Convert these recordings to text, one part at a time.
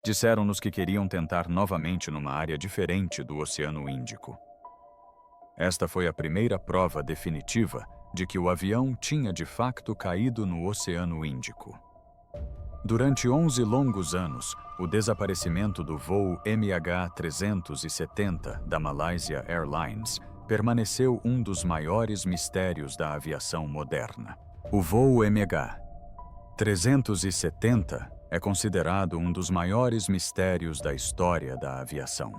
Disseram-nos que queriam tentar novamente numa área diferente do Oceano Índico. Esta foi a primeira prova definitiva de que o avião tinha de facto caído no Oceano Índico. Durante 11 longos anos, o desaparecimento do voo MH370 da Malaysia Airlines permaneceu um dos maiores mistérios da aviação moderna. O voo MH370 é considerado um dos maiores mistérios da história da aviação.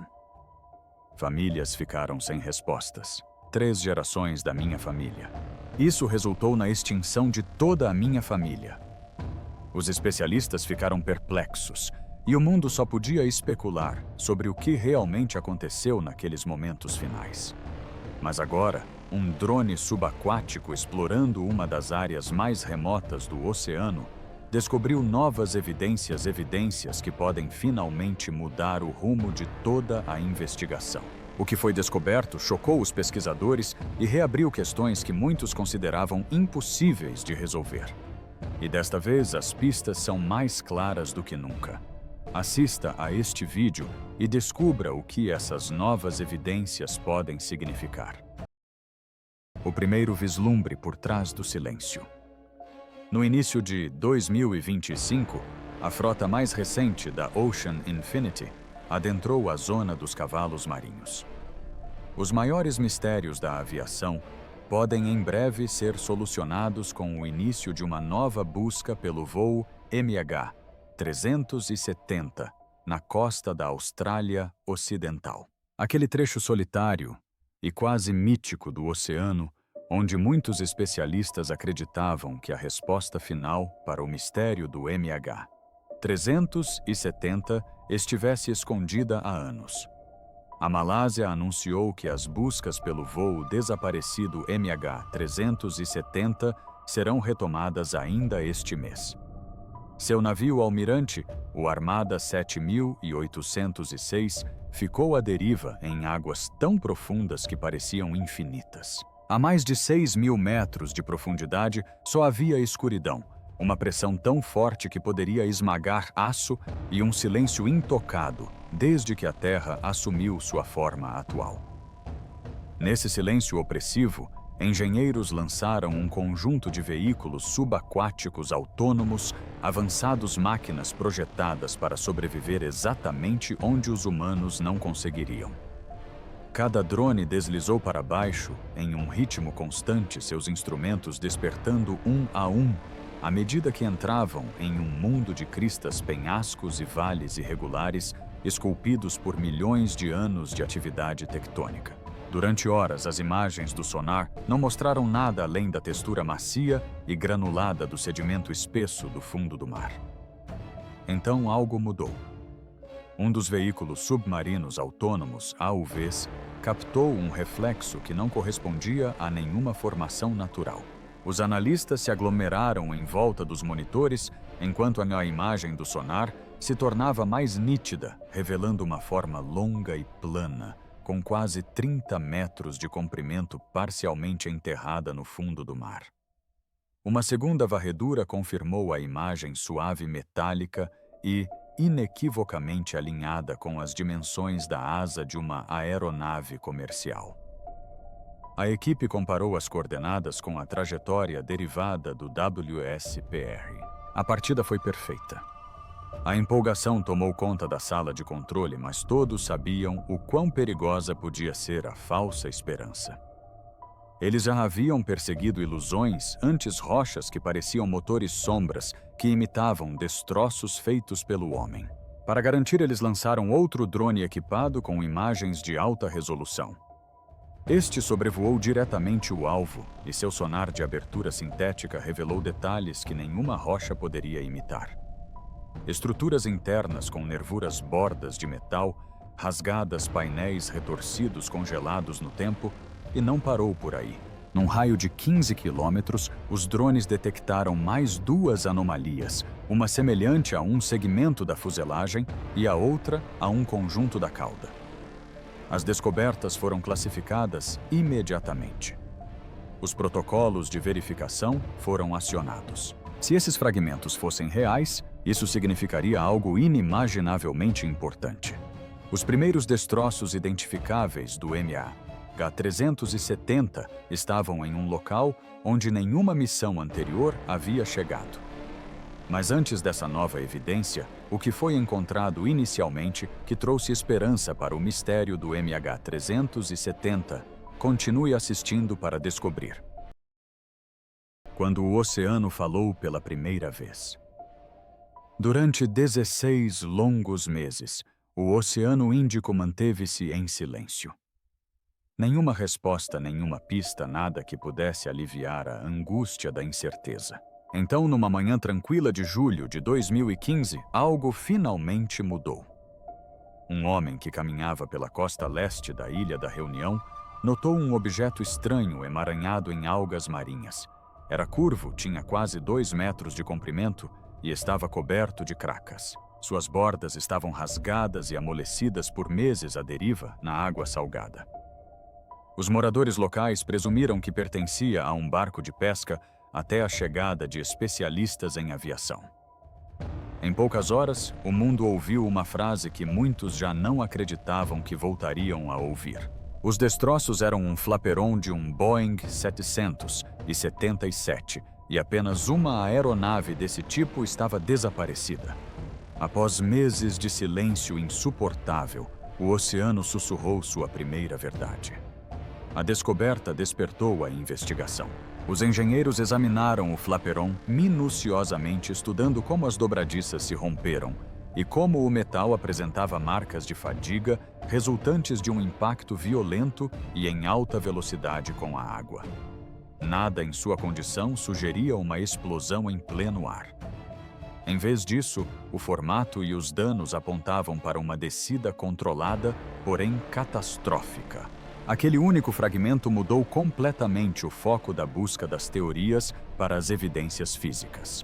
Famílias ficaram sem respostas. 3 gerações da minha família. Isso resultou na extinção de toda a minha família. Os especialistas ficaram perplexos, e o mundo só podia especular sobre o que realmente aconteceu naqueles momentos finais. Mas agora, um drone subaquático explorando uma das áreas mais remotas do oceano descobriu novas evidências que podem finalmente mudar o rumo de toda a investigação. O que foi descoberto chocou os pesquisadores e reabriu questões que muitos consideravam impossíveis de resolver. E desta vez as pistas são mais claras do que nunca. Assista a este vídeo e descubra o que essas novas evidências podem significar. O primeiro vislumbre por trás do silêncio. No início de 2025, a frota mais recente da Ocean Infinity adentrou a zona dos cavalos marinhos. Os maiores mistérios da aviação podem em breve ser solucionados com o início de uma nova busca pelo voo MH370 na costa da Austrália Ocidental. Aquele trecho solitário e quase mítico do oceano, onde muitos especialistas acreditavam que a resposta final para o mistério do MH370 estivesse escondida há anos. A Malásia anunciou que as buscas pelo voo desaparecido MH370 serão retomadas ainda este mês. Seu navio almirante, o Armada 7806, ficou à deriva em águas tão profundas que pareciam infinitas. A mais de 6.000 metros de profundidade, só havia escuridão, uma pressão tão forte que poderia esmagar aço e um silêncio intocado desde que a Terra assumiu sua forma atual. Nesse silêncio opressivo, engenheiros lançaram um conjunto de veículos subaquáticos autônomos, avançados máquinas projetadas para sobreviver exatamente onde os humanos não conseguiriam. Cada drone deslizou para baixo, em um ritmo constante, seus instrumentos despertando um a um, à medida que entravam em um mundo de cristas, penhascos e vales irregulares, esculpidos por milhões de anos de atividade tectônica. Durante horas, as imagens do sonar não mostraram nada além da textura macia e granulada do sedimento espesso do fundo do mar. Então algo mudou. Um dos veículos submarinos autônomos, AUVs, captou um reflexo que não correspondia a nenhuma formação natural. Os analistas se aglomeraram em volta dos monitores, enquanto a imagem do sonar se tornava mais nítida, revelando uma forma longa e plana, com quase 30 metros de comprimento parcialmente enterrada no fundo do mar. Uma segunda varredura confirmou a imagem suave metálica e inequivocamente alinhada com as dimensões da asa de uma aeronave comercial. A equipe comparou as coordenadas com a trajetória derivada do WSPR. A partida foi perfeita. A empolgação tomou conta da sala de controle, mas todos sabiam o quão perigosa podia ser a falsa esperança. Eles já haviam perseguido ilusões, antes rochas que pareciam motores sombras que imitavam destroços feitos pelo homem. Para garantir, eles lançaram outro drone equipado com imagens de alta resolução. Este sobrevoou diretamente o alvo e seu sonar de abertura sintética revelou detalhes que nenhuma rocha poderia imitar. Estruturas internas com nervuras bordas de metal, rasgadas painéis retorcidos congelados no tempo, e não parou por aí. Num raio de 15 quilômetros, os drones detectaram mais 2 anomalias, uma semelhante a um segmento da fuselagem e a outra a um conjunto da cauda. As descobertas foram classificadas imediatamente. Os protocolos de verificação foram acionados. Se esses fragmentos fossem reais, Isso significaria algo inimaginavelmente importante. Os primeiros destroços identificáveis do MH-370 estavam em um local onde nenhuma missão anterior havia chegado. Mas antes dessa nova evidência, o que foi encontrado inicialmente, que trouxe esperança para o mistério do MH-370, continue assistindo para descobrir. Quando o oceano falou pela primeira vez. Durante 16 longos meses, o Oceano Índico manteve-se em silêncio. Nenhuma resposta, nenhuma pista, nada que pudesse aliviar a angústia da incerteza. Então, numa manhã tranquila de julho de 2015, algo finalmente mudou. Um homem que caminhava pela costa leste da Ilha da Reunião notou um objeto estranho emaranhado em algas marinhas. Era curvo, tinha quase 2 metros de comprimento e estava coberto de cracas. Suas bordas estavam rasgadas e amolecidas por meses à deriva na água salgada. Os moradores locais presumiram que pertencia a um barco de pesca até a chegada de especialistas em aviação. Em poucas horas, o mundo ouviu uma frase que muitos já não acreditavam que voltariam a ouvir. Os destroços eram um flaperon de um Boeing 777 e apenas uma aeronave desse tipo estava desaparecida. Após meses de silêncio insuportável, o oceano sussurrou sua primeira verdade. A descoberta despertou a investigação. Os engenheiros examinaram o flaperon minuciosamente, estudando como as dobradiças se romperam e como o metal apresentava marcas de fadiga resultantes de um impacto violento e em alta velocidade com a água. Nada em sua condição sugeria uma explosão em pleno ar. Em vez disso, o formato e os danos apontavam para uma descida controlada, porém catastrófica. Aquele único fragmento mudou completamente o foco da busca das teorias para as evidências físicas.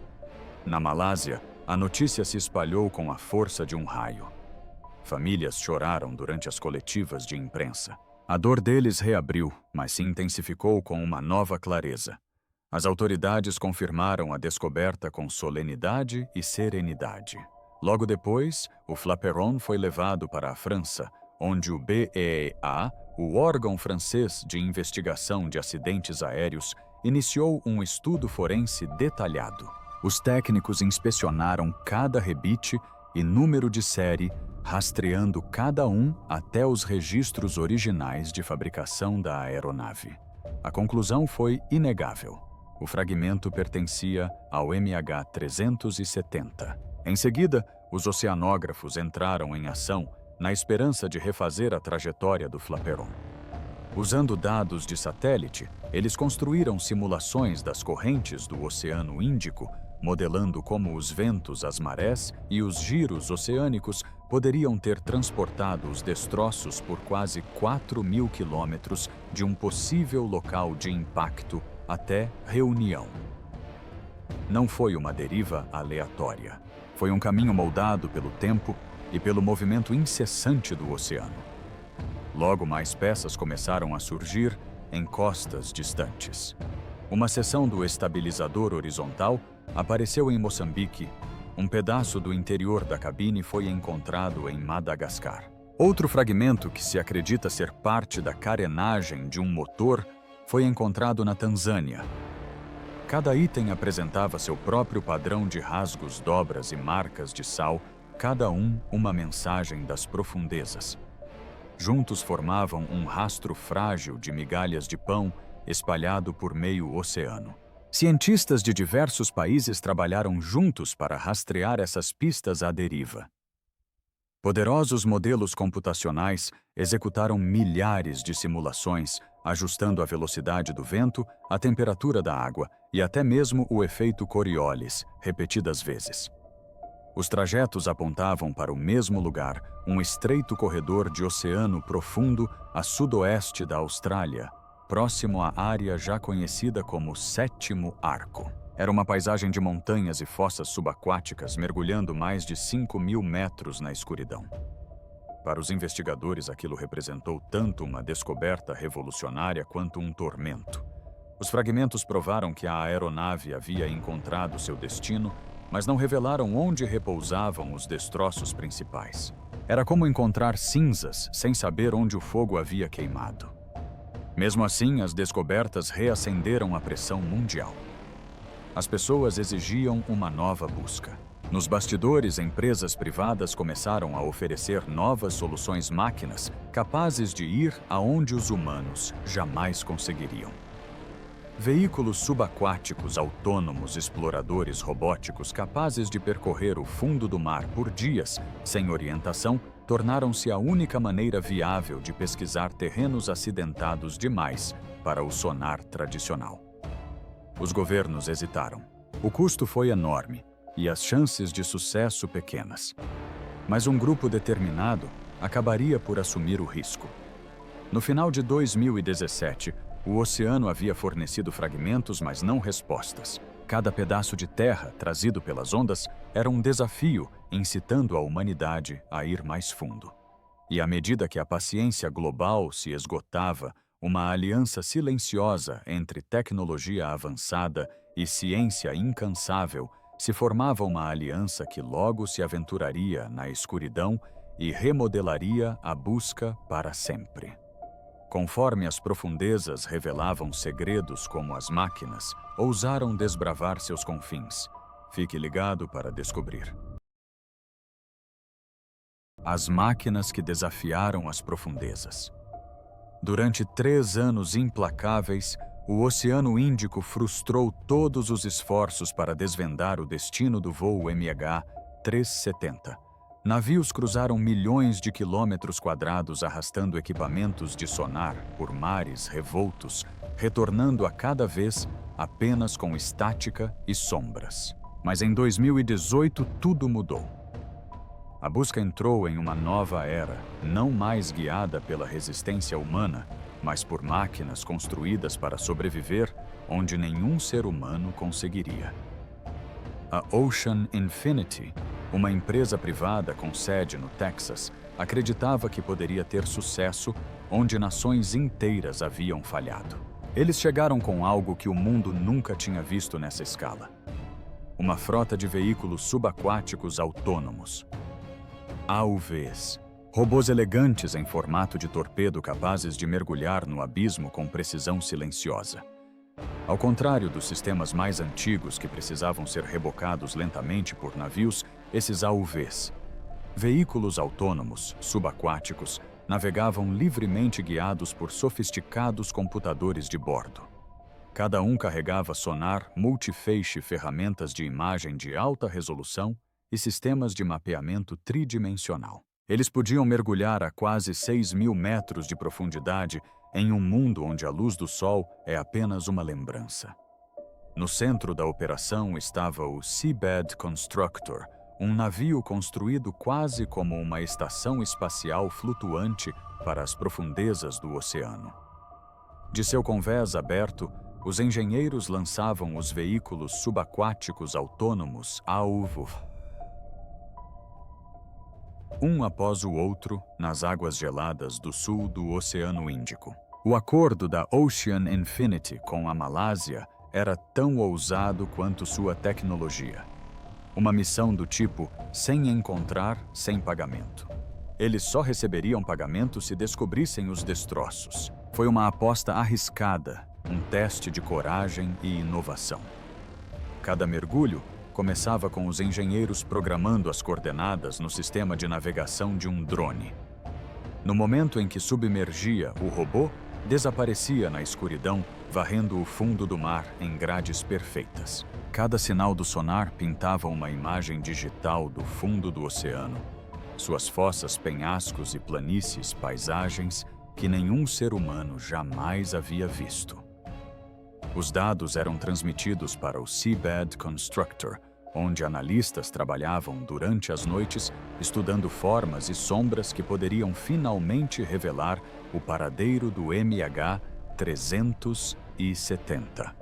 Na Malásia, a notícia se espalhou com a força de um raio. Famílias choraram durante as coletivas de imprensa. A dor deles reabriu, mas se intensificou com uma nova clareza. As autoridades confirmaram a descoberta com solenidade e serenidade. Logo depois, o flaperon foi levado para a França, onde o BEA, o órgão francês de investigação de acidentes aéreos, iniciou um estudo forense detalhado. Os técnicos inspecionaram cada rebite e número de série, rastreando cada um até os registros originais de fabricação da aeronave. A conclusão foi inegável. O fragmento pertencia ao MH-370. Em seguida, os oceanógrafos entraram em ação na esperança de refazer a trajetória do flaperon. Usando dados de satélite, eles construíram simulações das correntes do Oceano Índico, modelando como os ventos, as marés e os giros oceânicos poderiam ter transportado os destroços por quase 4.000 quilômetros de um possível local de impacto até Reunião. Não foi uma deriva aleatória. Foi um caminho moldado pelo tempo e pelo movimento incessante do oceano. Logo mais peças começaram a surgir em costas distantes. Uma seção do estabilizador horizontal apareceu em Moçambique. Um pedaço do interior da cabine foi encontrado em Madagascar. Outro fragmento, que se acredita ser parte da carenagem de um motor, foi encontrado na Tanzânia. Cada item apresentava seu próprio padrão de rasgos, dobras e marcas de sal, cada um uma mensagem das profundezas. Juntos formavam um rastro frágil de migalhas de pão espalhado por meio oceano. Cientistas de diversos países trabalharam juntos para rastrear essas pistas à deriva. Poderosos modelos computacionais executaram milhares de simulações, ajustando a velocidade do vento, a temperatura da água e até mesmo o efeito Coriolis, repetidas vezes. Os trajetos apontavam para o mesmo lugar, um estreito corredor de oceano profundo a sudoeste da Austrália, próximo à área já conhecida como Sétimo Arco. Era uma paisagem de montanhas e fossas subaquáticas mergulhando mais de 5.000 metros na escuridão. Para os investigadores, aquilo representou tanto uma descoberta revolucionária quanto um tormento. Os fragmentos provaram que a aeronave havia encontrado seu destino mas não revelaram onde repousavam os destroços principais. Era como encontrar cinzas sem saber onde o fogo havia queimado. Mesmo assim, as descobertas reacenderam a pressão mundial. As pessoas exigiam uma nova busca. Nos bastidores, empresas privadas começaram a oferecer novas soluções máquinas capazes de ir aonde os humanos jamais conseguiriam. Veículos subaquáticos autônomos exploradores robóticos capazes de percorrer o fundo do mar por dias sem orientação tornaram-se a única maneira viável de pesquisar terrenos acidentados demais para o sonar tradicional. Os governos hesitaram. O custo foi enorme e as chances de sucesso pequenas. Mas um grupo determinado acabaria por assumir o risco. No final de 2017, o oceano havia fornecido fragmentos, mas não respostas. Cada pedaço de terra trazido pelas ondas era um desafio, incitando a humanidade a ir mais fundo. E à medida que a paciência global se esgotava, uma aliança silenciosa entre tecnologia avançada e ciência incansável se formava uma aliança que logo se aventuraria na escuridão e remodelaria a busca para sempre. Conforme as profundezas revelavam segredos como as máquinas, ousaram desbravar seus confins. Fique ligado para descobrir. As máquinas que desafiaram as profundezas. Durante 3 anos implacáveis, o Oceano Índico frustrou todos os esforços para desvendar o destino do voo MH370. Navios cruzaram milhões de quilômetros quadrados arrastando equipamentos de sonar por mares revoltos, retornando a cada vez apenas com estática e sombras. Mas em 2018 tudo mudou. A busca entrou em uma nova era, não mais guiada pela resistência humana, mas por máquinas construídas para sobreviver onde nenhum ser humano conseguiria. A Ocean Infinity, uma empresa privada com sede no Texas, acreditava que poderia ter sucesso onde nações inteiras haviam falhado. Eles chegaram com algo que o mundo nunca tinha visto nessa escala. Uma frota de veículos subaquáticos autônomos. AUVs. Robôs elegantes em formato de torpedo capazes de mergulhar no abismo com precisão silenciosa. Ao contrário dos sistemas mais antigos que precisavam ser rebocados lentamente por navios, esses AUVs, veículos autônomos subaquáticos, navegavam livremente guiados por sofisticados computadores de bordo. Cada um carregava sonar, multifeixe, ferramentas de imagem de alta resolução e sistemas de mapeamento tridimensional. Eles podiam mergulhar a quase 6.000 metros de profundidade em um mundo onde a luz do sol é apenas uma lembrança. No centro da operação estava o Seabed Constructor, um navio construído quase como uma estação espacial flutuante para as profundezas do oceano. De seu convés aberto, os engenheiros lançavam os veículos subaquáticos autônomos AUV, um após o outro, nas águas geladas do sul do Oceano Índico. O acordo da Ocean Infinity com a Malásia era tão ousado quanto sua tecnologia. Uma missão do tipo sem encontrar, sem pagamento. Eles só receberiam pagamento se descobrissem os destroços. Foi uma aposta arriscada, um teste de coragem e inovação. Cada mergulho começava com os engenheiros programando as coordenadas no sistema de navegação de um drone. No momento em que submergia, o robô desaparecia na escuridão, varrendo o fundo do mar em grades perfeitas. Cada sinal do sonar pintava uma imagem digital do fundo do oceano. Suas fossas, penhascos e planícies, paisagens que nenhum ser humano jamais havia visto. Os dados eram transmitidos para o Seabed Constructor, onde analistas trabalhavam durante as noites estudando formas e sombras que poderiam finalmente revelar o paradeiro do MH370.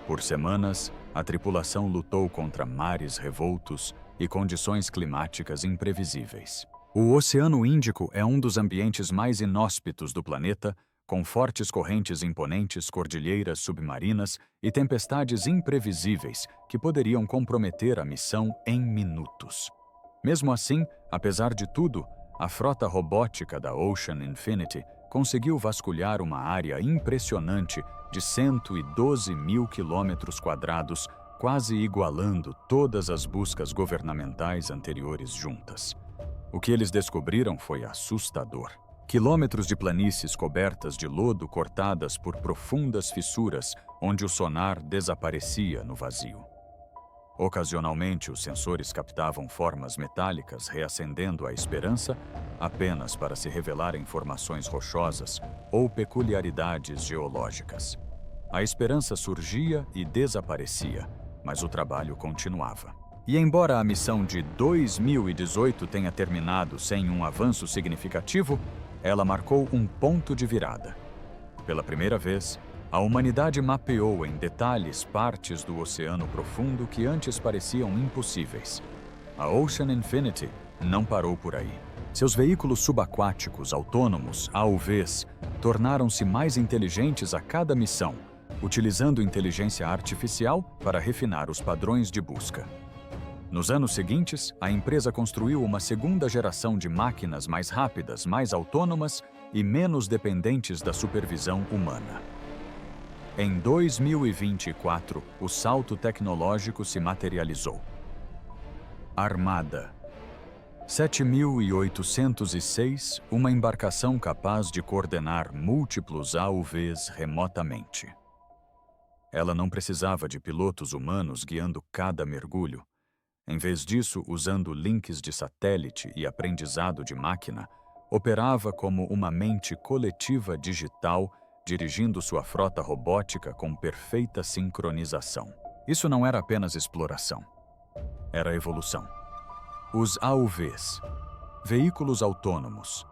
Por semanas, a tripulação lutou contra mares revoltos e condições climáticas imprevisíveis. O Oceano Índico é um dos ambientes mais inóspitos do planeta, com fortes correntes imponentes, cordilheiras submarinas e tempestades imprevisíveis que poderiam comprometer a missão em minutos. Mesmo assim, apesar de tudo, a frota robótica da Ocean Infinity conseguiu vasculhar uma área impressionante de 112 mil quilômetros quadrados, quase igualando todas as buscas governamentais anteriores juntas. O que eles descobriram foi assustador. Quilômetros de planícies cobertas de lodo cortadas por profundas fissuras, onde o sonar desaparecia no vazio. Ocasionalmente, os sensores captavam formas metálicas reacendendo a esperança apenas para se revelar informações rochosas ou peculiaridades geológicas. A esperança surgia e desaparecia, mas o trabalho continuava. E embora a missão de 2018 tenha terminado sem um avanço significativo, ela marcou um ponto de virada. Pela primeira vez, a humanidade mapeou em detalhes partes do oceano profundo que antes pareciam impossíveis. A Ocean Infinity não parou por aí. Seus veículos subaquáticos autônomos, AUVs, tornaram-se mais inteligentes a cada missão, utilizando inteligência artificial para refinar os padrões de busca. Nos anos seguintes, a empresa construiu uma segunda geração de máquinas mais rápidas, mais autônomas e menos dependentes da supervisão humana. Em 2024, o salto tecnológico se materializou. Armada. 7.806, uma embarcação capaz de coordenar múltiplos AUVs remotamente. Ela não precisava de pilotos humanos guiando cada mergulho. Em vez disso, usando links de satélite e aprendizado de máquina, operava como uma mente coletiva digital, dirigindo sua frota robótica com perfeita sincronização. Isso não era apenas exploração. Era evolução. Os AUVs, veículos autônomos,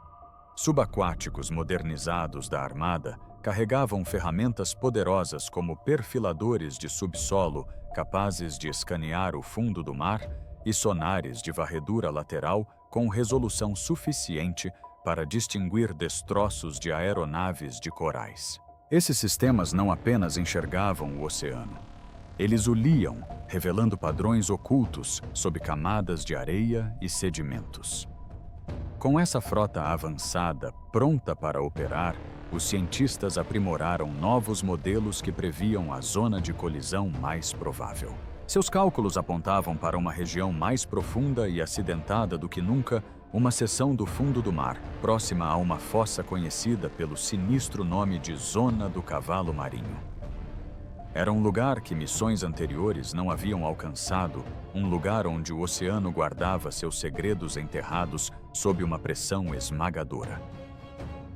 subaquáticos modernizados da Armada, carregavam ferramentas poderosas como perfiladores de subsolo capazes de escanear o fundo do mar e sonares de varredura lateral com resolução suficiente para distinguir destroços de aeronaves de corais. Esses sistemas não apenas enxergavam o oceano. Eles o liam, revelando padrões ocultos sob camadas de areia e sedimentos. Com essa frota avançada, pronta para operar, os cientistas aprimoraram novos modelos que previam a zona de colisão mais provável. Seus cálculos apontavam para uma região mais profunda e acidentada do que nunca, uma seção do fundo do mar, próxima a uma fossa conhecida pelo sinistro nome de Zona do Cavalo Marinho. Era um lugar que missões anteriores não haviam alcançado, um lugar onde o oceano guardava seus segredos enterrados sob uma pressão esmagadora.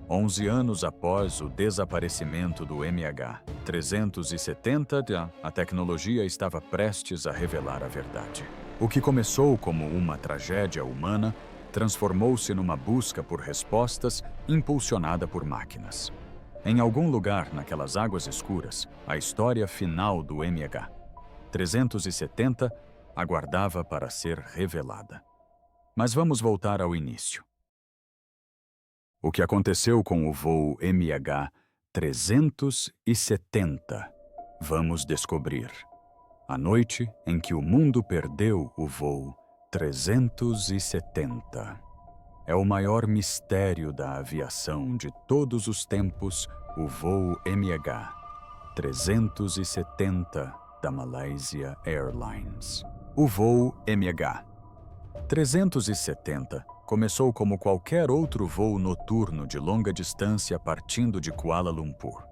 11 anos após o desaparecimento do MH370, a tecnologia estava prestes a revelar a verdade. O que começou como uma tragédia humana transformou-se numa busca por respostas impulsionada por máquinas. Em algum lugar naquelas águas escuras, a história final do MH370 aguardava para ser revelada. Mas vamos voltar ao início. O que aconteceu com o voo MH370? Vamos descobrir. A noite em que o mundo perdeu o voo 370. É o maior mistério da aviação de todos os tempos, o voo MH370 da Malaysia Airlines. O voo MH370 começou como qualquer outro voo noturno de longa distância partindo de Kuala Lumpur.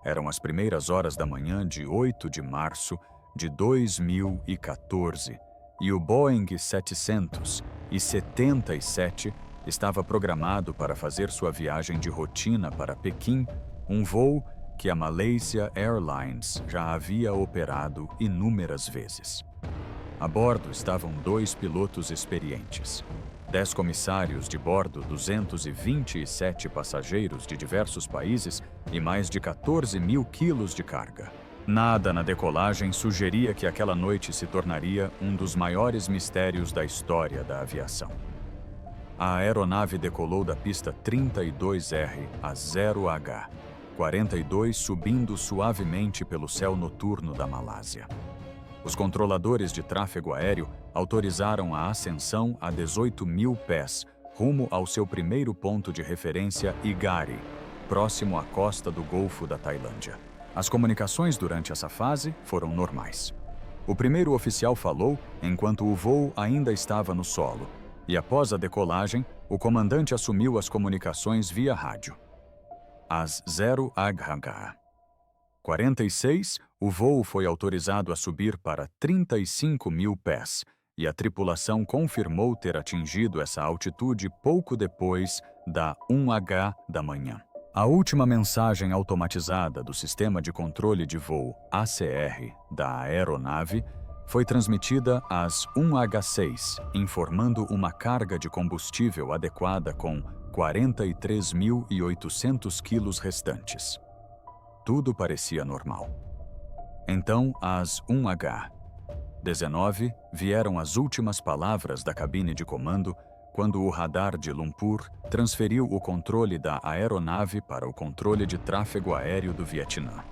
Eram as primeiras horas da manhã de 8 de março de 2014 e o Boeing 777 estava programado para fazer sua viagem de rotina para Pequim, um voo que a Malaysia Airlines já havia operado inúmeras vezes. A bordo estavam 2 pilotos experientes, 10 comissários de bordo, 227 passageiros de diversos países e mais de 14 mil quilos de carga. Nada na decolagem sugeria que aquela noite se tornaria um dos maiores mistérios da história da aviação. A aeronave decolou da pista 32R a 0H, 42 subindo suavemente pelo céu noturno da Malásia. Os controladores de tráfego aéreo autorizaram a ascensão a 18.000 pés, rumo ao seu primeiro ponto de referência Igari, próximo à costa do Golfo da Tailândia. As comunicações durante essa fase foram normais. O primeiro oficial falou enquanto o voo ainda estava no solo, e após a decolagem, o comandante assumiu as comunicações via rádio. Às 0H 46, o voo foi autorizado a subir para 35.000 pés, e a tripulação confirmou ter atingido essa altitude pouco depois da 1H da manhã. A última mensagem automatizada do Sistema de Controle de Voo ACR da aeronave foi transmitida às 1H6, informando uma carga de combustível adequada com 43.800 quilos restantes. Tudo parecia normal. Então, às 1H19, vieram as últimas palavras da cabine de comando quando o radar de Lumpur transferiu o controle da aeronave para o controle de tráfego aéreo do Vietnã.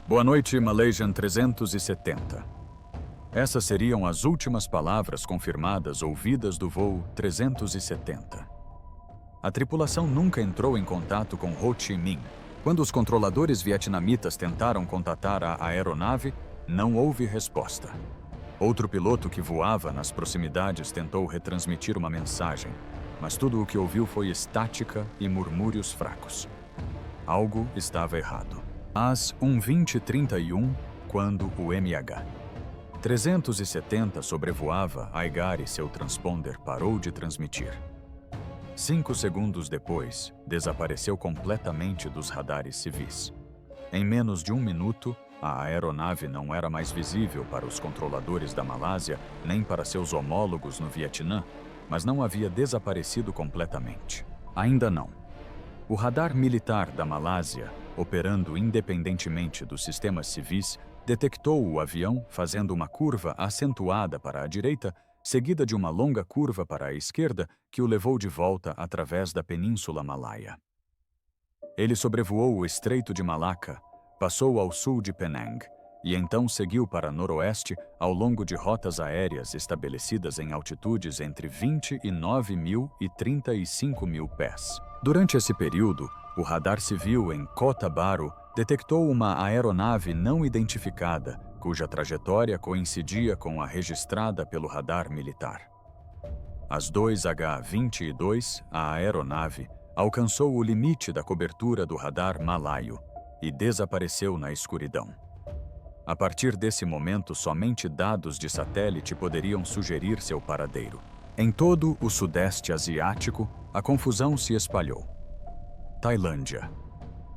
Boa noite, Malaysian 370. Essas seriam as últimas palavras confirmadas ouvidas do voo 370. A tripulação nunca entrou em contato com Ho Chi Minh. Quando os controladores vietnamitas tentaram contatar a aeronave, não houve resposta. Outro piloto que voava nas proximidades tentou retransmitir uma mensagem, mas tudo o que ouviu foi estática e murmúrios fracos. Algo estava errado. Às 1:20:31, quando o MH-370 sobrevoava Aigar e seu transponder parou de transmitir. 5 segundos depois, desapareceu completamente dos radares civis. Em menos de 1 minuto, a aeronave não era mais visível para os controladores da Malásia nem para seus homólogos no Vietnã, mas não havia desaparecido completamente. Ainda não. O radar militar da Malásia, operando independentemente dos sistemas civis, detectou o avião fazendo uma curva acentuada para a direita, seguida de uma longa curva para a esquerda que o levou de volta através da Península Malaia. Ele sobrevoou o Estreito de Malacca, passou ao sul de Penang e então seguiu para noroeste ao longo de rotas aéreas estabelecidas em altitudes entre 29.000 e 35.000 pés. Durante esse período, o radar civil em Kota Bharu detectou uma aeronave não identificada, cuja trajetória coincidia com a registrada pelo radar militar. Às 2H22, a aeronave alcançou o limite da cobertura do radar malaio e desapareceu na escuridão. A partir desse momento, somente dados de satélite poderiam sugerir seu paradeiro. Em todo o Sudeste Asiático, a confusão se espalhou. Tailândia,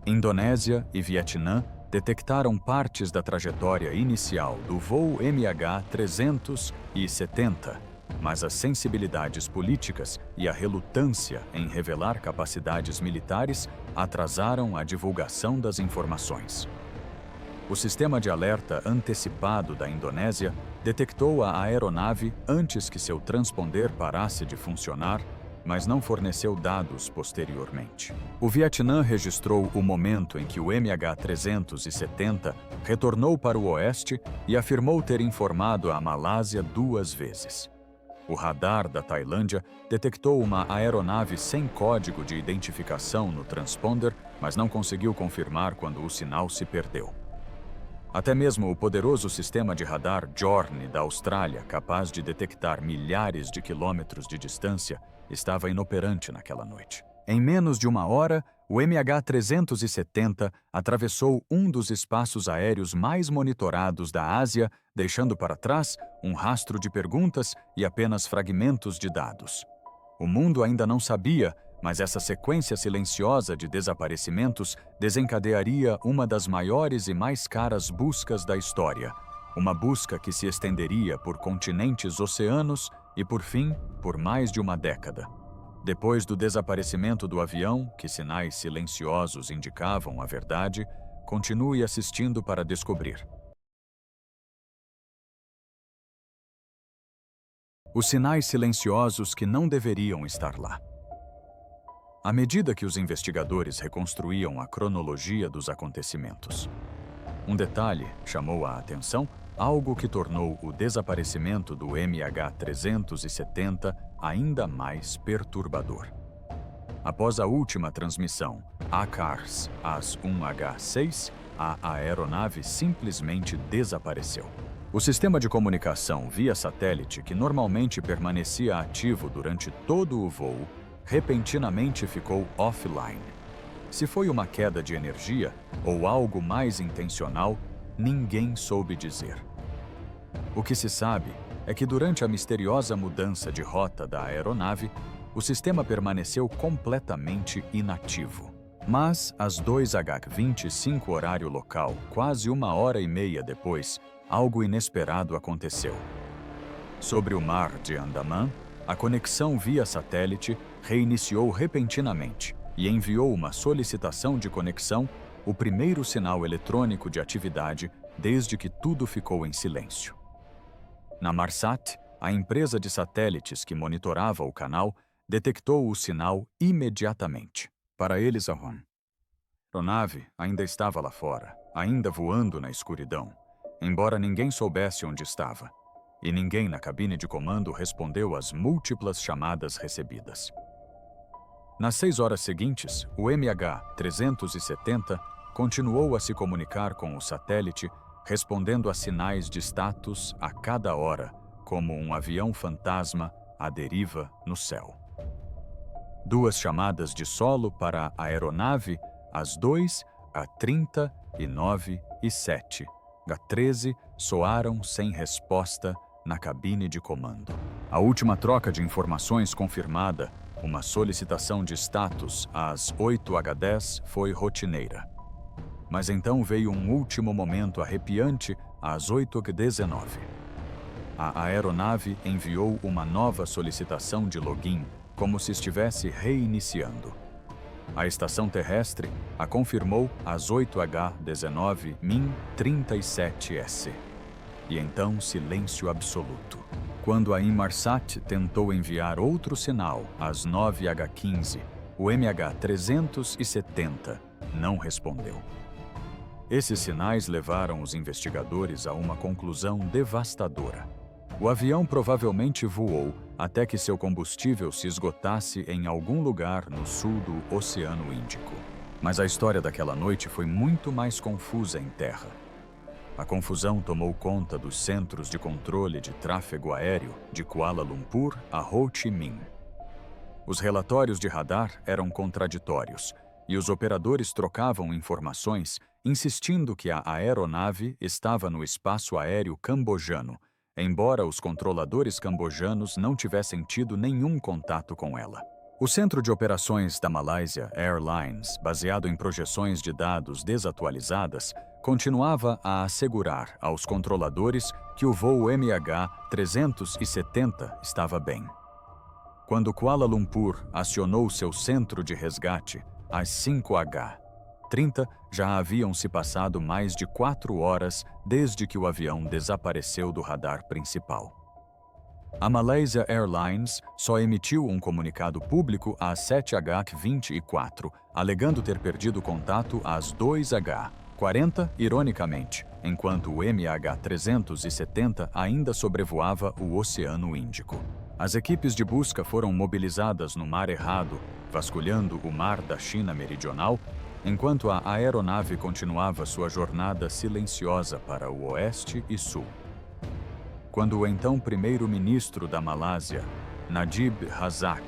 Indonésia e Vietnã detectaram partes da trajetória inicial do voo MH370, mas as sensibilidades políticas e a relutância em revelar capacidades militares atrasaram a divulgação das informações. O sistema de alerta antecipado da Indonésia detectou a aeronave antes que seu transponder parasse de funcionar, mas não forneceu dados posteriormente. O Vietnã registrou o momento em que o MH370 retornou para o oeste e afirmou ter informado a Malásia 2 vezes. O radar da Tailândia detectou uma aeronave sem código de identificação no transponder, mas não conseguiu confirmar quando o sinal se perdeu. Até mesmo o poderoso sistema de radar Joorn da Austrália, capaz de detectar milhares de quilômetros de distância, estava inoperante naquela noite. Em menos de 1 hora, o MH370 atravessou um dos espaços aéreos mais monitorados da Ásia, deixando para trás um rastro de perguntas e apenas fragmentos de dados. O mundo ainda não sabia, mas essa sequência silenciosa de desaparecimentos desencadearia uma das maiores e mais caras buscas da história. Uma busca que se estenderia por continentes, oceanos e, por fim, por mais de 1 década. Depois do desaparecimento do avião, que sinais silenciosos indicavam a verdade, continue assistindo para descobrir. Os sinais silenciosos que não deveriam estar lá. à medida que os investigadores reconstruíam a cronologia dos acontecimentos. Um detalhe chamou a atenção, algo que tornou o desaparecimento do MH370 ainda mais perturbador. Após a última transmissão, ACARS às 1H6, a aeronave simplesmente desapareceu. O sistema de comunicação via satélite, que normalmente permanecia ativo durante todo o voo, repentinamente ficou offline. Se foi uma queda de energia ou algo mais intencional, ninguém soube dizer. O que se sabe é que durante a misteriosa mudança de rota da aeronave, o sistema permaneceu completamente inativo. Mas, às 2h25 horário local, quase 1h30 depois, algo inesperado aconteceu. Sobre o mar de Andaman, a conexão via satélite reiniciou repentinamente e enviou uma solicitação de conexão, o primeiro sinal eletrônico de atividade desde que tudo ficou em silêncio. Na Marsat, a empresa de satélites que monitorava o canal detectou o sinal imediatamente. Para eles, a aeronave ainda estava lá fora, ainda voando na escuridão, embora ninguém soubesse onde estava, e ninguém na cabine de comando respondeu às múltiplas chamadas recebidas. Nas 6 horas seguintes, o MH370 continuou a se comunicar com o satélite, respondendo a sinais de status a cada hora, como um avião fantasma à deriva no céu. 2 chamadas de solo para a aeronave às 2h39:07. H13 soaram sem resposta na cabine de comando. A última troca de informações confirmada, uma solicitação de status às 8h10, foi rotineira. Mas então veio um último momento arrepiante às 8h19. A aeronave enviou uma nova solicitação de login, como se estivesse reiniciando. A estação terrestre a confirmou às 8h19-min37s. E então silêncio absoluto. Quando a Inmarsat tentou enviar outro sinal às 9h15, o MH370 não respondeu. Esses sinais levaram os investigadores a uma conclusão devastadora. O avião provavelmente voou até que seu combustível se esgotasse em algum lugar no sul do Oceano Índico. Mas a história daquela noite foi muito mais confusa em terra. A confusão tomou conta dos centros de controle de tráfego aéreo de Kuala Lumpur a Ho Chi Minh. Os relatórios de radar eram contraditórios e os operadores trocavam informações, insistindo que a aeronave estava no espaço aéreo cambojano, embora os controladores cambojanos não tivessem tido nenhum contato com ela. O Centro de Operações da Malaysia Airlines, baseado em projeções de dados desatualizadas, continuava a assegurar aos controladores que o voo MH370 estava bem. Quando Kuala Lumpur acionou seu centro de resgate, às 5h30, já haviam se passado mais de 4 horas desde que o avião desapareceu do radar principal. A Malaysia Airlines só emitiu um comunicado público às 7h24, alegando ter perdido contato às 2h40, ironicamente, enquanto o MH370 ainda sobrevoava o Oceano Índico. As equipes de busca foram mobilizadas no mar errado, vasculhando o mar da China Meridional, enquanto a aeronave continuava sua jornada silenciosa para o oeste e sul. Quando o então primeiro-ministro da Malásia, Najib Razak,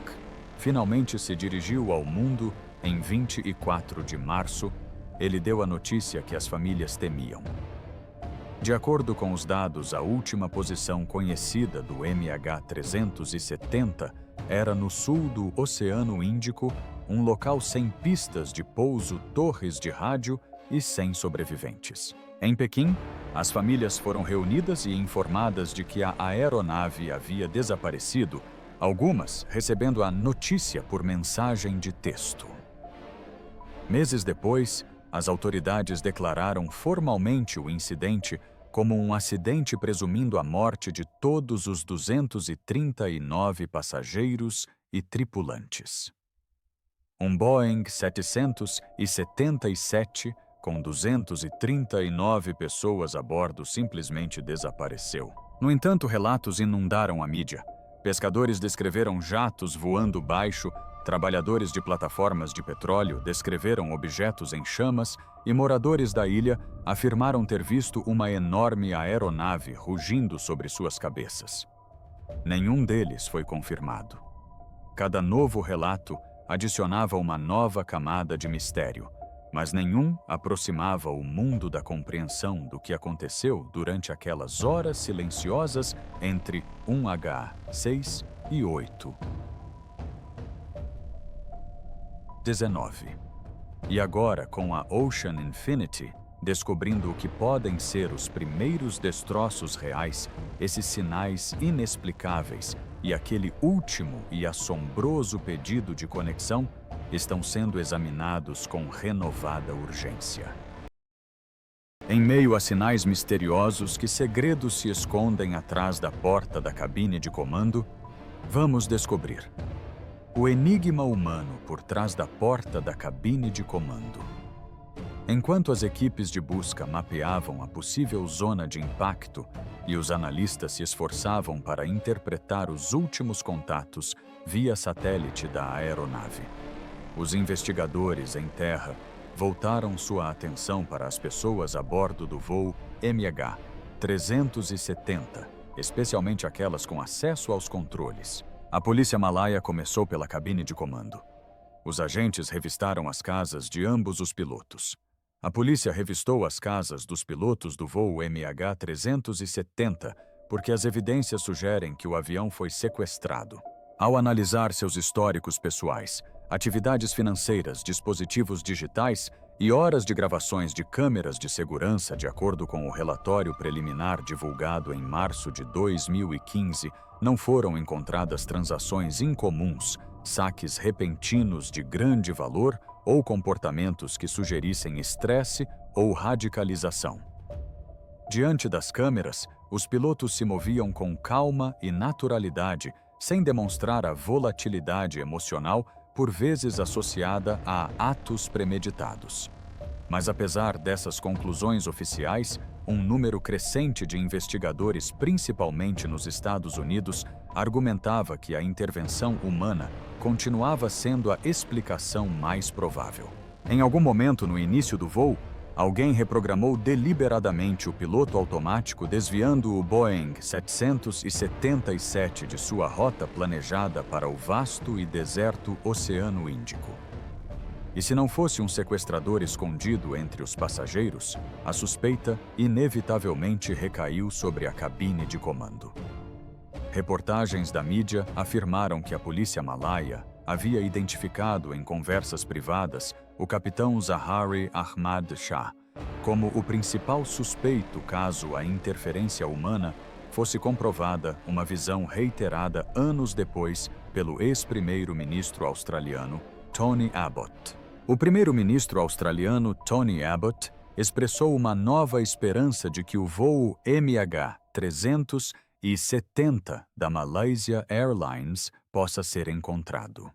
finalmente se dirigiu ao mundo em 24 de março, ele deu a notícia que as famílias temiam. De acordo com os dados, a última posição conhecida do MH370 era no sul do Oceano Índico, um local sem pistas de pouso, torres de rádio e sem sobreviventes. Em Pequim, as famílias foram reunidas e informadas de que a aeronave havia desaparecido, algumas recebendo a notícia por mensagem de texto. Meses depois, as autoridades declararam formalmente o incidente como um acidente, presumindo a morte de todos os 239 passageiros e tripulantes. Um Boeing 777 com 239 pessoas a bordo simplesmente desapareceu. No entanto, relatos inundaram a mídia. Pescadores descreveram jatos voando baixo, trabalhadores de plataformas de petróleo descreveram objetos em chamas e moradores da ilha afirmaram ter visto uma enorme aeronave rugindo sobre suas cabeças. Nenhum deles foi confirmado. Cada novo relato adicionava uma nova camada de mistério, mas nenhum aproximava o mundo da compreensão do que aconteceu durante aquelas horas silenciosas entre 1H6 e 8. 19. E agora, com a Ocean Infinity, descobrindo o que podem ser os primeiros destroços reais, esses sinais inexplicáveis e aquele último e assombroso pedido de conexão estão sendo examinados com renovada urgência. Em meio a sinais misteriosos, que segredos se escondem atrás da porta da cabine de comando, vamos descobrir o enigma humano por trás da porta da cabine de comando. Enquanto as equipes de busca mapeavam a possível zona de impacto e os analistas se esforçavam para interpretar os últimos contatos via satélite da aeronave, os investigadores em terra voltaram sua atenção para as pessoas a bordo do voo MH370, especialmente aquelas com acesso aos controles. A polícia malaia começou pela cabine de comando. Os agentes revistaram as casas de ambos os pilotos. A polícia revistou as casas dos pilotos do voo MH370 porque as evidências sugerem que o avião foi sequestrado. Ao analisar seus históricos pessoais, atividades financeiras, dispositivos digitais e horas de gravações de câmeras de segurança, de acordo com o relatório preliminar divulgado em março de 2015, não foram encontradas transações incomuns, saques repentinos de grande valor ou comportamentos que sugerissem estresse ou radicalização. Diante das câmeras, os pilotos se moviam com calma e naturalidade, sem demonstrar a volatilidade emocional por vezes associada a atos premeditados. Mas apesar dessas conclusões oficiais, um número crescente de investigadores, principalmente nos Estados Unidos, argumentava que a intervenção humana continuava sendo a explicação mais provável. Em algum momento no início do voo, alguém reprogramou deliberadamente o piloto automático, desviando o Boeing 777 de sua rota planejada para o vasto e deserto Oceano Índico. E se não fosse um sequestrador escondido entre os passageiros, a suspeita inevitavelmente recaiu sobre a cabine de comando. Reportagens da mídia afirmaram que a polícia malaia havia identificado em conversas privadas o capitão Zaharie Ahmad Shah como o principal suspeito caso a interferência humana fosse comprovada, uma visão reiterada anos depois pelo ex-primeiro-ministro australiano Tony Abbott. O primeiro-ministro australiano Tony Abbott expressou uma nova esperança de que o voo MH370 da Malaysia Airlines possa ser encontrado.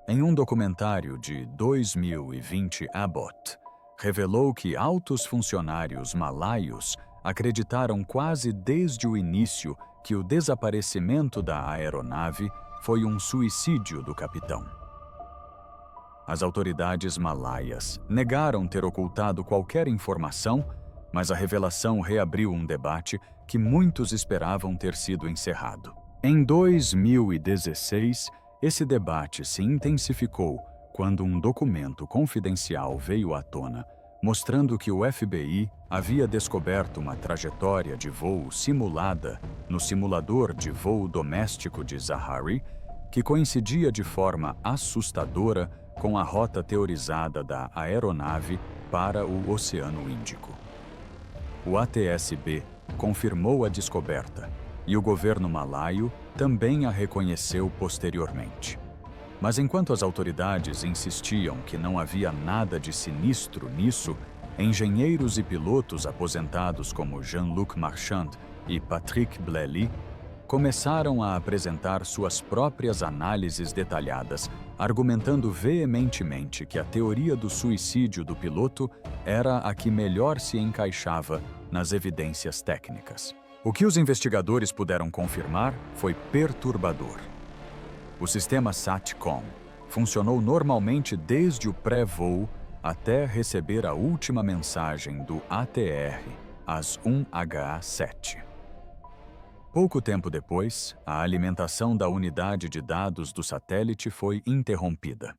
Em um documentário de 2020, Abbott revelou que altos funcionários malaios acreditaram quase desde o início que o desaparecimento da aeronave foi um suicídio do capitão. As autoridades malaias negaram ter ocultado qualquer informação, mas a revelação reabriu um debate que muitos esperavam ter sido encerrado. Em 2016, esse debate se intensificou quando um documento confidencial veio à tona, mostrando que o FBI havia descoberto uma trajetória de voo simulada no simulador de voo doméstico de Zaharie, que coincidia de forma assustadora com a rota teorizada da aeronave para o Oceano Índico. O ATSB confirmou a descoberta e o governo malaio também a reconheceu posteriormente. Mas enquanto as autoridades insistiam que não havia nada de sinistro nisso, engenheiros e pilotos aposentados como Jean-Luc Marchand e Patrick Blely começaram a apresentar suas próprias análises detalhadas, argumentando veementemente que a teoria do suicídio do piloto era a que melhor se encaixava nas evidências técnicas. O que os investigadores puderam confirmar foi perturbador. O sistema SATCOM funcionou normalmente desde o pré-voo até receber a última mensagem do ATR, às 1H7. Pouco tempo depois, a alimentação da unidade de dados do satélite foi interrompida.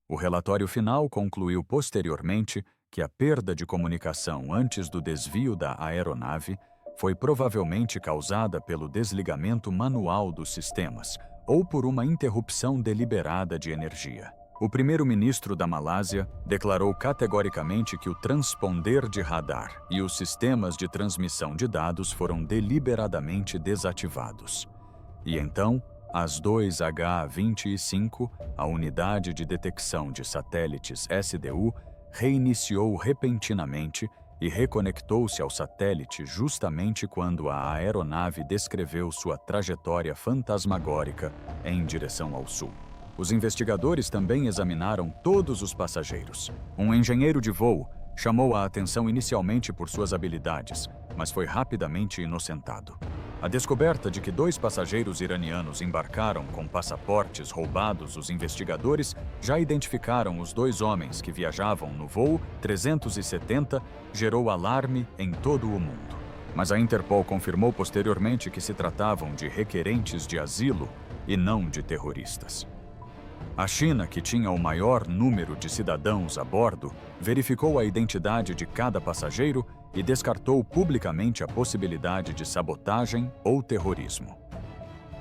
O relatório final concluiu posteriormente que a perda de comunicação antes do desvio da aeronave foi provavelmente causada pelo desligamento manual dos sistemas ou por uma interrupção deliberada de energia. O primeiro-ministro da Malásia declarou categoricamente que o transponder de radar e os sistemas de transmissão de dados foram deliberadamente desativados. E então, às 2H25, a unidade de detecção de satélites SDU reiniciou repentinamente e reconectou-se ao satélite justamente quando a aeronave descreveu sua trajetória fantasmagórica em direção ao sul. Os investigadores também examinaram todos os passageiros. Um engenheiro de voo chamou a atenção inicialmente por suas habilidades, mas foi rapidamente inocentado. A descoberta de que 2 passageiros iranianos embarcaram com passaportes roubados, os investigadores já identificaram os 2 homens que viajavam no voo 370, gerou alarme em todo o mundo. Mas a Interpol confirmou posteriormente que se tratavam de requerentes de asilo e não de terroristas. A China, que tinha o maior número de cidadãos a bordo, verificou a identidade de cada passageiro e descartou publicamente a possibilidade de sabotagem ou terrorismo.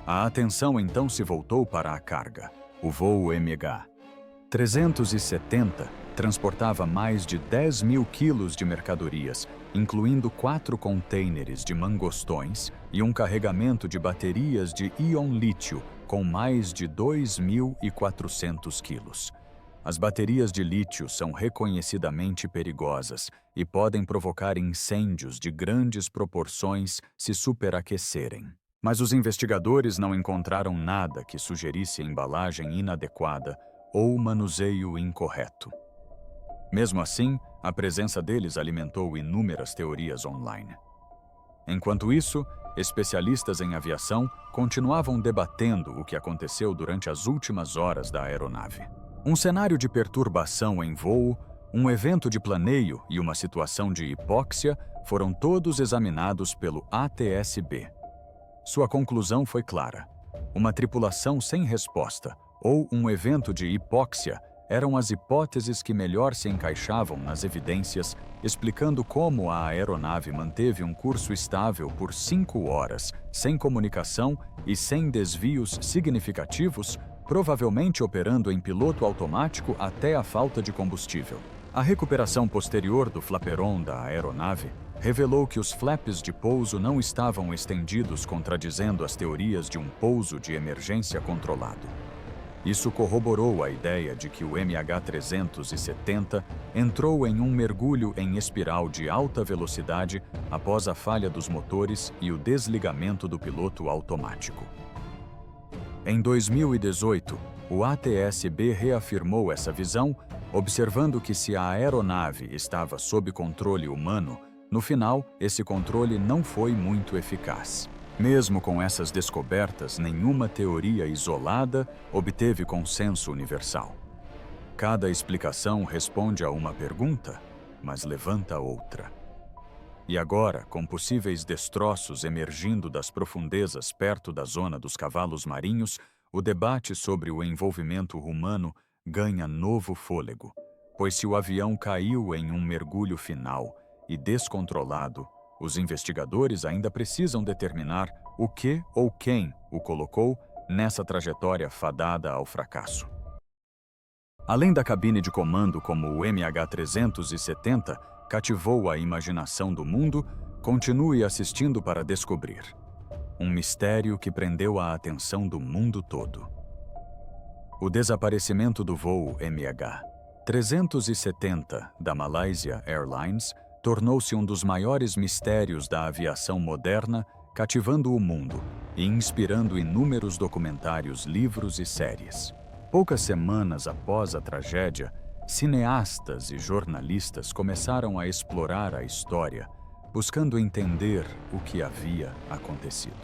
A atenção então se voltou para a carga. O voo MH370 transportava mais de 10 mil quilos de mercadorias, incluindo 4 contêineres de mangostões e um carregamento de baterias de íon lítio com mais de 2.400 quilos. As baterias de lítio são reconhecidamente perigosas e podem provocar incêndios de grandes proporções se superaquecerem. Mas os investigadores não encontraram nada que sugerisse embalagem inadequada ou manuseio incorreto. Mesmo assim, a presença deles alimentou inúmeras teorias online. Enquanto isso, especialistas em aviação continuavam debatendo o que aconteceu durante as últimas horas da aeronave. Um cenário de perturbação em voo, um evento de planeio e uma situação de hipóxia foram todos examinados pelo ATSB. Sua conclusão foi clara: uma tripulação sem resposta ou um evento de hipóxia eram as hipóteses que melhor se encaixavam nas evidências, explicando como a aeronave manteve um curso estável por 5 horas, sem comunicação e sem desvios significativos, provavelmente operando em piloto automático até a falta de combustível. A recuperação posterior do flaperon da aeronave revelou que os flaps de pouso não estavam estendidos, contradizendo as teorias de um pouso de emergência controlado. Isso corroborou a ideia de que o MH370 entrou em um mergulho em espiral de alta velocidade após a falha dos motores e o desligamento do piloto automático. Em 2018, o ATSB reafirmou essa visão, observando que se a aeronave estava sob controle humano, no final, esse controle não foi muito eficaz. Mesmo com essas descobertas, nenhuma teoria isolada obteve consenso universal. Cada explicação responde a uma pergunta, mas levanta outra. E agora, com possíveis destroços emergindo das profundezas perto da zona dos cavalos marinhos, o debate sobre o envolvimento humano ganha novo fôlego, pois se o avião caiu em um mergulho final e descontrolado, os investigadores ainda precisam determinar o que ou quem o colocou nessa trajetória fadada ao fracasso. Além da cabine de comando como o MH370 cativou a imaginação do mundo, continue assistindo para descobrir. Um mistério que prendeu a atenção do mundo todo. O desaparecimento do voo MH370 da Malaysia Airlines tornou-se um dos maiores mistérios da aviação moderna, cativando o mundo e inspirando inúmeros documentários, livros e séries. Poucas semanas após a tragédia, cineastas e jornalistas começaram a explorar a história, buscando entender o que havia acontecido.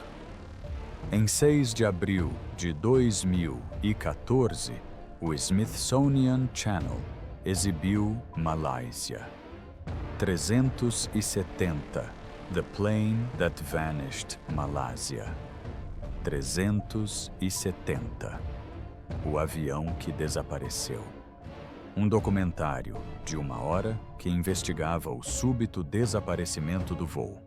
Em 6 de abril de 2014, o Smithsonian Channel exibiu Malásia 370, The Plane That Vanished Malaysia. 370, o avião que desapareceu. Um documentário de 1 hora que investigava o súbito desaparecimento do voo.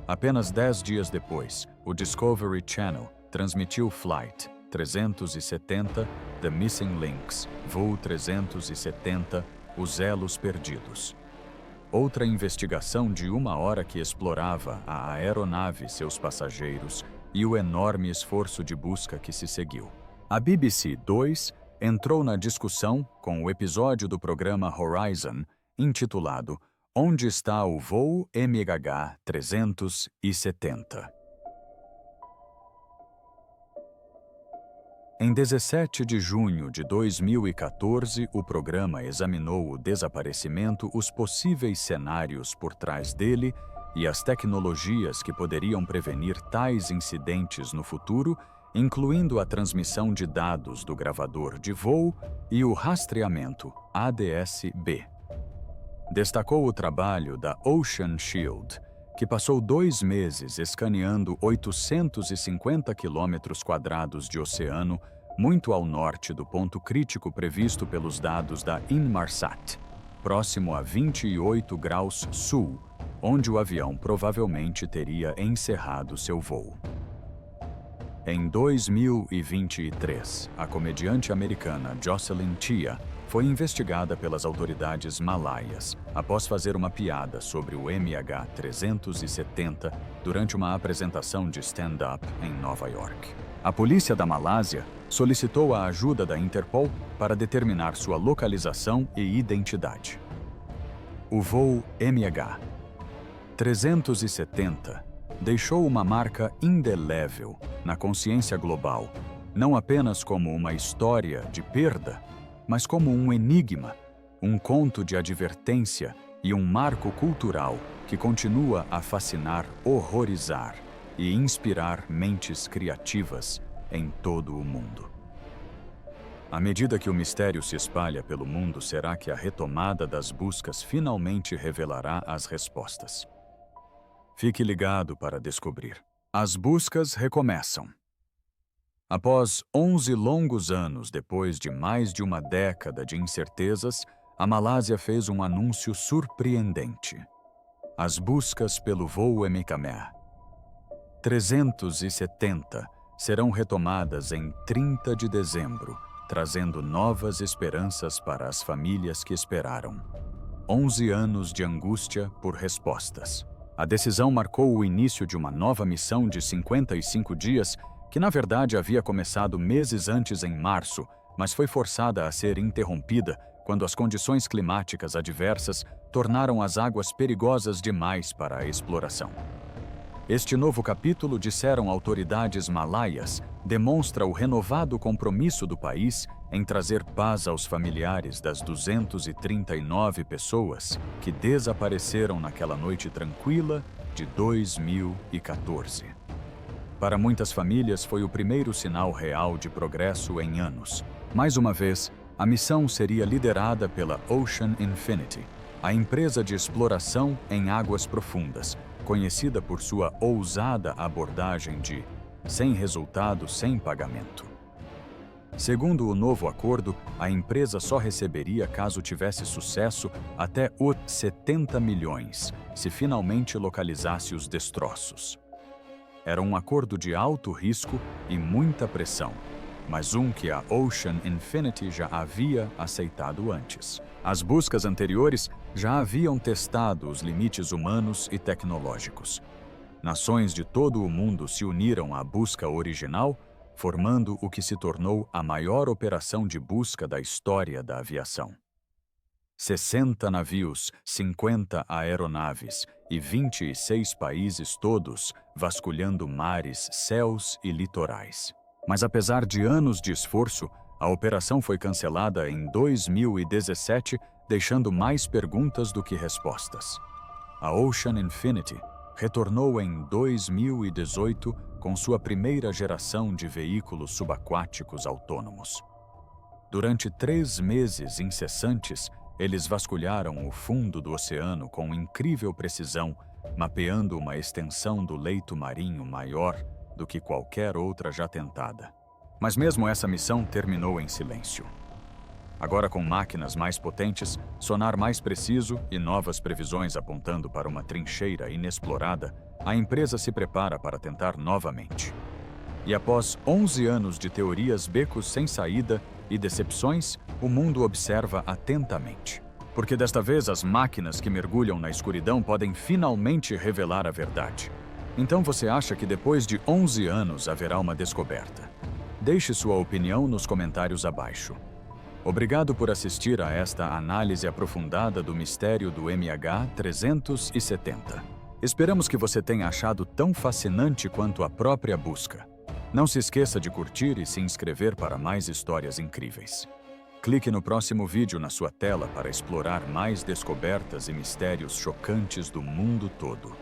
Apenas 10 dias depois, o Discovery Channel transmitiu Flight 370, The Missing Links, Voo 370, Os Elos Perdidos. Outra investigação de 1 hora que explorava a aeronave, seus passageiros e o enorme esforço de busca que se seguiu. A BBC 2 entrou na discussão com o episódio do programa Horizon, intitulado Onde está o voo MH370? Em 17 de junho de 2014, o programa examinou o desaparecimento, os possíveis cenários por trás dele e as tecnologias que poderiam prevenir tais incidentes no futuro, incluindo a transmissão de dados do gravador de voo e o rastreamento ADS-B. Destacou o trabalho da Ocean Shield, que passou 2 meses escaneando 850 km² de oceano, muito ao norte do ponto crítico previsto pelos dados da Inmarsat, próximo a 28 graus sul, onde o avião provavelmente teria encerrado seu voo. Em 2023, a comediante americana Jocelyn Chia foi investigada pelas autoridades malaias após fazer uma piada sobre o MH370 durante uma apresentação de stand-up em Nova York. A polícia da Malásia solicitou a ajuda da Interpol para determinar sua localização e identidade. O voo MH370 deixou uma marca indelével na consciência global, não apenas como uma história de perda, mas como um enigma, um conto de advertência e um marco cultural que continua a fascinar, horrorizar e inspirar mentes criativas em todo o mundo. À medida que o mistério se espalha pelo mundo, será que a retomada das buscas finalmente revelará as respostas? Fique ligado para descobrir. As buscas recomeçam. Após 11 longos anos, depois de mais de uma década de incertezas, a Malásia fez um anúncio surpreendente. As buscas pelo voo MH370 serão retomadas em 30 de dezembro, trazendo novas esperanças para as famílias que esperaram. 11 anos de angústia por respostas. A decisão marcou o início de uma nova missão de 55 dias que na verdade havia começado meses antes em março, mas foi forçada a ser interrompida quando as condições climáticas adversas tornaram as águas perigosas demais para a exploração. Este novo capítulo, disseram autoridades malaias, demonstra o renovado compromisso do país em trazer paz aos familiares das 239 pessoas que desapareceram naquela noite tranquila de 2014. Para muitas famílias foi o primeiro sinal real de progresso em anos. Mais uma vez, a missão seria liderada pela Ocean Infinity, a empresa de exploração em águas profundas, conhecida por sua ousada abordagem de sem resultado, sem pagamento. Segundo o novo acordo, a empresa só receberia, caso tivesse sucesso, até os 70 milhões, se finalmente localizasse os destroços. Era um acordo de alto risco e muita pressão, mas um que a Ocean Infinity já havia aceitado antes. As buscas anteriores já haviam testado os limites humanos e tecnológicos. Nações de todo o mundo se uniram à busca original, formando o que se tornou a maior operação de busca da história da aviação. 60 navios, 50 aeronaves e 26 países todos vasculhando mares, céus e litorais. Mas apesar de anos de esforço, a operação foi cancelada em 2017, deixando mais perguntas do que respostas. A Ocean Infinity retornou em 2018 com sua primeira geração de veículos subaquáticos autônomos. Durante 3 meses incessantes, eles vasculharam o fundo do oceano com incrível precisão, mapeando uma extensão do leito marinho maior do que qualquer outra já tentada. Mas mesmo essa missão terminou em silêncio. Agora, com máquinas mais potentes, sonar mais preciso e novas previsões apontando para uma trincheira inexplorada, a empresa se prepara para tentar novamente. E após 11 anos de teorias becos sem saída e decepções, o mundo observa atentamente. Porque desta vez as máquinas que mergulham na escuridão podem finalmente revelar a verdade. Então você acha que depois de 11 anos haverá uma descoberta? Deixe sua opinião nos comentários abaixo. Obrigado por assistir a esta análise aprofundada do mistério do MH370. Esperamos que você tenha achado tão fascinante quanto a própria busca. Não se esqueça de curtir e se inscrever para mais histórias incríveis. Clique no próximo vídeo na sua tela para explorar mais descobertas e mistérios chocantes do mundo todo.